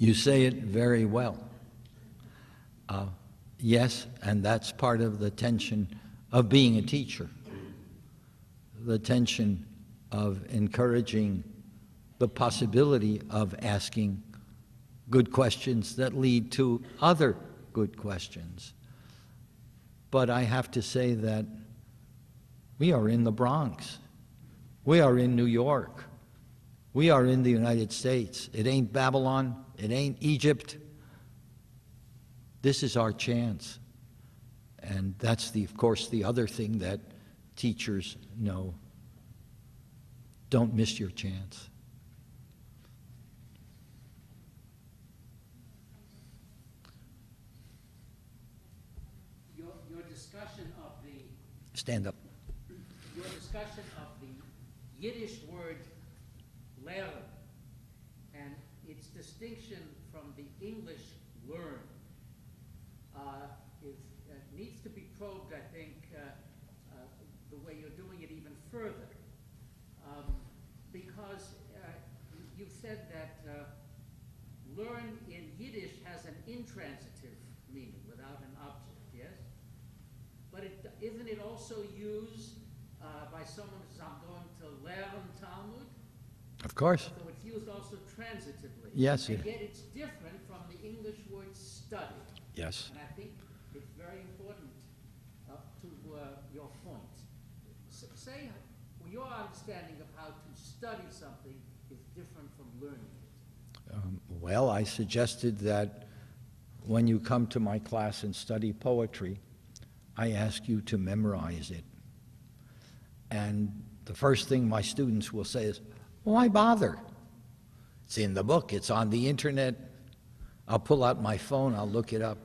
You say it very well. Yes, and that's part of the tension of being a teacher, the tension of encouraging the possibility of asking good questions that lead to other good questions. But I have to say that we are in the Bronx. We are in New York. We are in the United States. It ain't Babylon. It ain't Egypt. This is our chance. And that's, of course, the other thing that teachers know. Don't miss your chance. Your discussion of the... Stand up. Your discussion of the Yiddish word lernen and its distinction from the English learn needs to be probed, I think, the way you're doing it even further. Because you've said that learn in Yiddish has an intransitive meaning without an object, yes? But isn't it also used by someone who says, I'm going to learn Talmud? Of course. So it's used also transitively. Yes. And yet it's different from the English word study. Yes. And I think it's very important to your point. Say your understanding of how to study something is different from learning it. Well, I suggested that when you come to my class and study poetry, I ask you to memorize it. And the first thing my students will say is, why bother? It's in the book, it's on the internet. I'll pull out my phone, I'll look it up.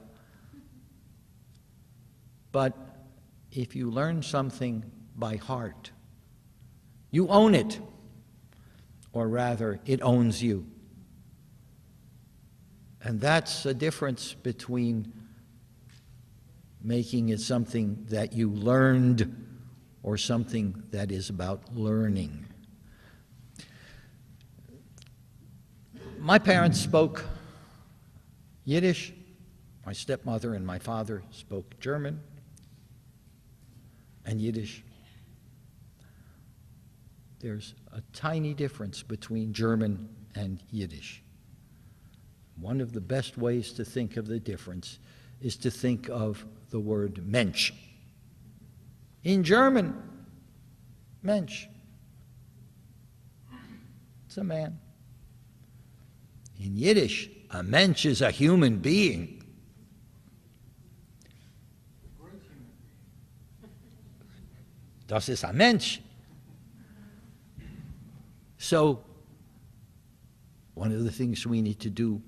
But if you learn something by heart, you own it, or rather, it owns you. And that's a difference between making it something that you learned or something that is about learning. My parents spoke Yiddish. My stepmother and my father spoke German and Yiddish. There's a tiny difference between German and Yiddish. One of the best ways to think of the difference is to think of the word Mensch. In German, Mensch, it's a man. In Yiddish, a Mensch is a human being. Das ist ein Mensch. So, one of the things we need to do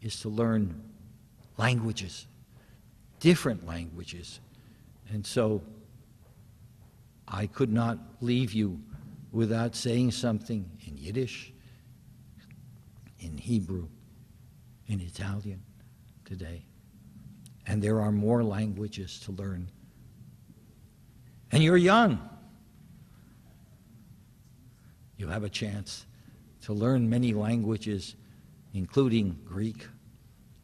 is to learn languages, different languages. And so, I could not leave you without saying something in Yiddish, in Hebrew, in Italian today. And there are more languages to learn. And you're young. You have a chance to learn many languages, including Greek,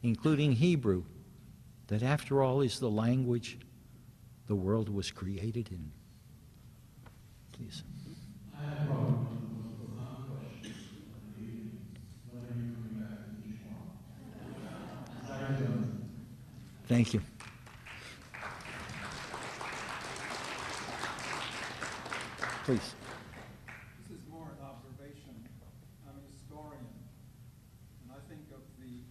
including Hebrew, that after all is the language the world was created in. Please. I have a problem with the profound question of when are you coming back to teach more? How are you doing? Thank you. Please. This is more an observation. I'm a historian, and I think of the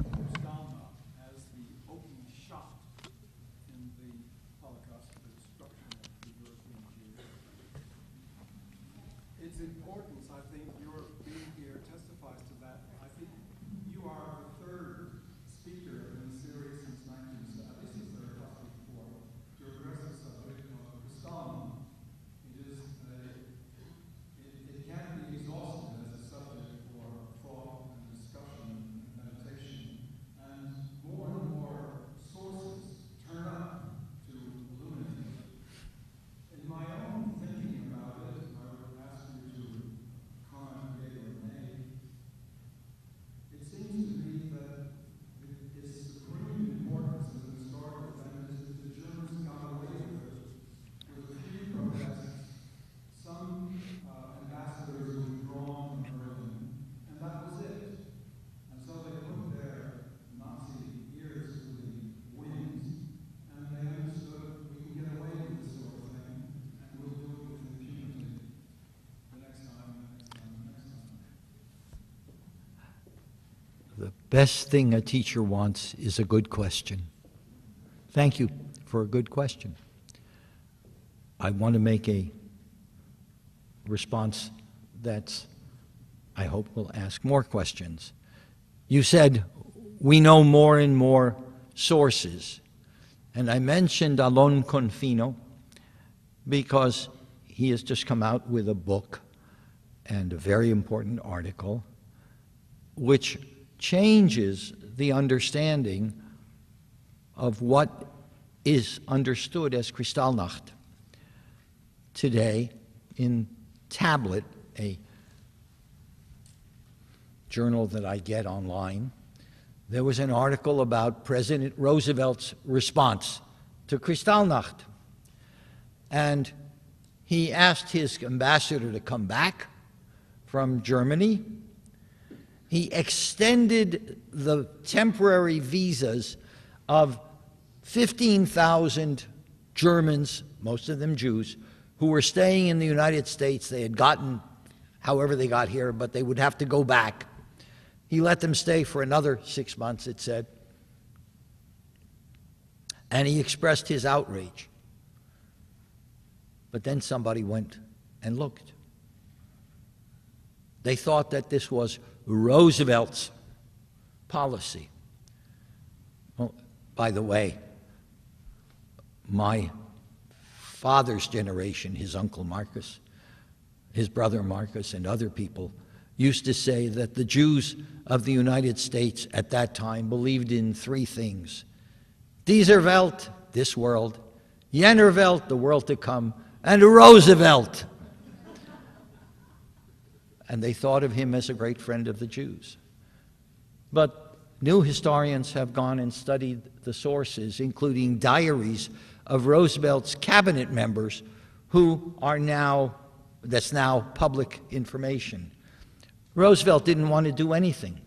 Kristallnacht as the opening shot in the Holocaust, the destruction of the European Jews. Its importance, I think, your being here testifies to that. I think you are the third speaker in the series since 1970, at least the third, possibly before, to address the subject of Kristallnacht. It is best thing a teacher wants is a good question. Thank you for a good question. I want to make a response that I hope will ask more questions. You said we know more and more sources. And I mentioned Alon Confino because he has just come out with a book and a very important article which changes the understanding of what is understood as Kristallnacht. Today, in Tablet, a journal that I get online, there was an article about President Roosevelt's response to Kristallnacht. And he asked his ambassador to come back from Germany. He extended the temporary visas of 15,000 Germans, most of them Jews, who were staying in the United States. They had gotten however they got here, but they would have to go back. He let them stay for another 6 months, it said. And he expressed his outrage. But then somebody went and looked. They thought that this was Roosevelt's policy. Well, by the way, my father's generation, his uncle Marcus, his brother Marcus, and other people used to say that the Jews of the United States at that time believed in three things: Dieser Welt, this world; jener Welt, the world to come; and Roosevelt. And they thought of him as a great friend of the Jews. But new historians have gone and studied the sources, including diaries of Roosevelt's cabinet members who are now, that's now public information. Roosevelt didn't want to do anything.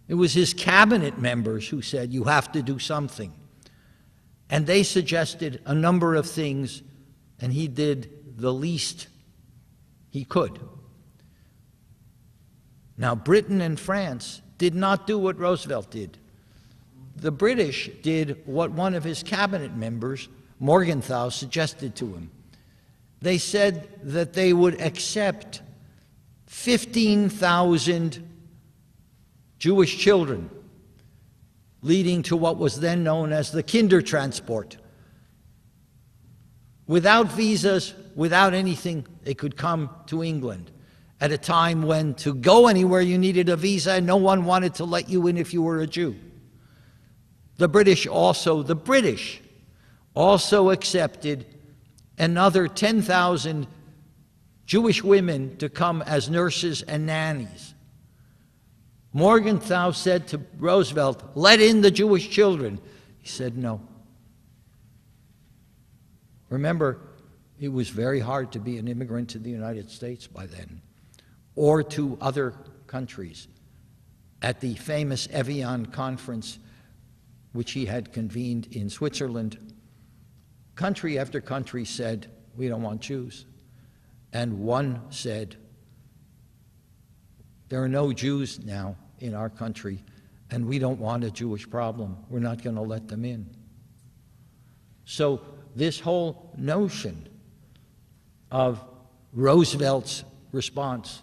It was his cabinet members who said, you have to do something. And they suggested a number of things, and he did the least he could. Now, Britain and France did not do what Roosevelt did. The British did what one of his cabinet members, Morgenthau, suggested to him. They said that they would accept 15,000 Jewish children, leading to what was then known as the Kindertransport. Without visas, without anything, they could come to England at a time when to go anywhere you needed a visa and no one wanted to let you in if you were a Jew. The British also accepted another 10,000 Jewish women to come as nurses and nannies. Morgenthau said to Roosevelt, let in the Jewish children. He said no. Remember, it was very hard to be an immigrant to the United States by then, or to other countries. At the famous Evian conference, which he had convened in Switzerland, country after country said, we don't want Jews. And one said, there are no Jews now in our country, and we don't want a Jewish problem. We're not going to let them in. So this whole notion of Roosevelt's response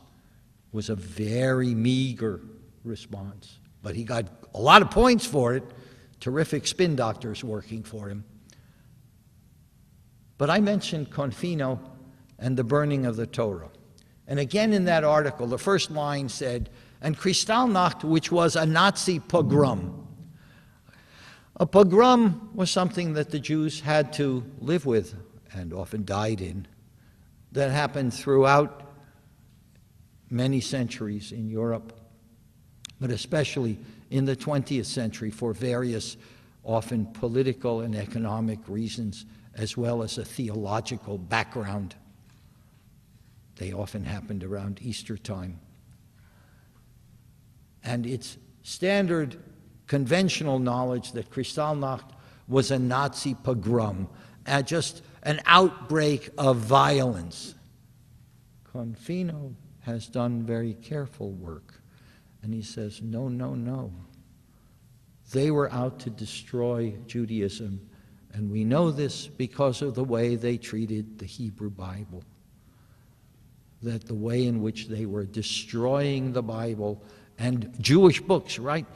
was a very meager response, but he got a lot of points for it, terrific spin doctors working for him. But I mentioned Confino and the burning of the Torah. And again in that article, the first line said, and Kristallnacht, which was a Nazi pogrom. A pogrom was something that the Jews had to live with and often died in, that happened throughout many centuries in Europe, but especially in the 20th century for various, often political and economic reasons, as well as a theological background. They often happened around Easter time. And it's standard conventional knowledge that Kristallnacht was a Nazi pogrom, just an outbreak of violence. Confino has done very careful work, and he says, no, no, no. They were out to destroy Judaism, and we know this because of the way they treated the Hebrew Bible. That the way in which they were destroying the Bible and Jewish books, right?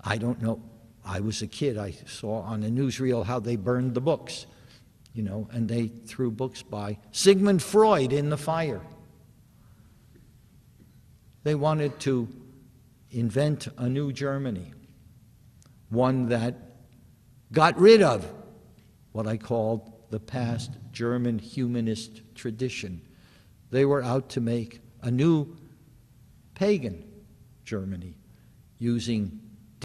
I don't know. I was a kid. I saw on a newsreel how they burned the books, and they threw books by Sigmund Freud in the fire. They wanted to invent a new Germany, one that got rid of what I called the past German humanist tradition. They were out to make a new pagan Germany using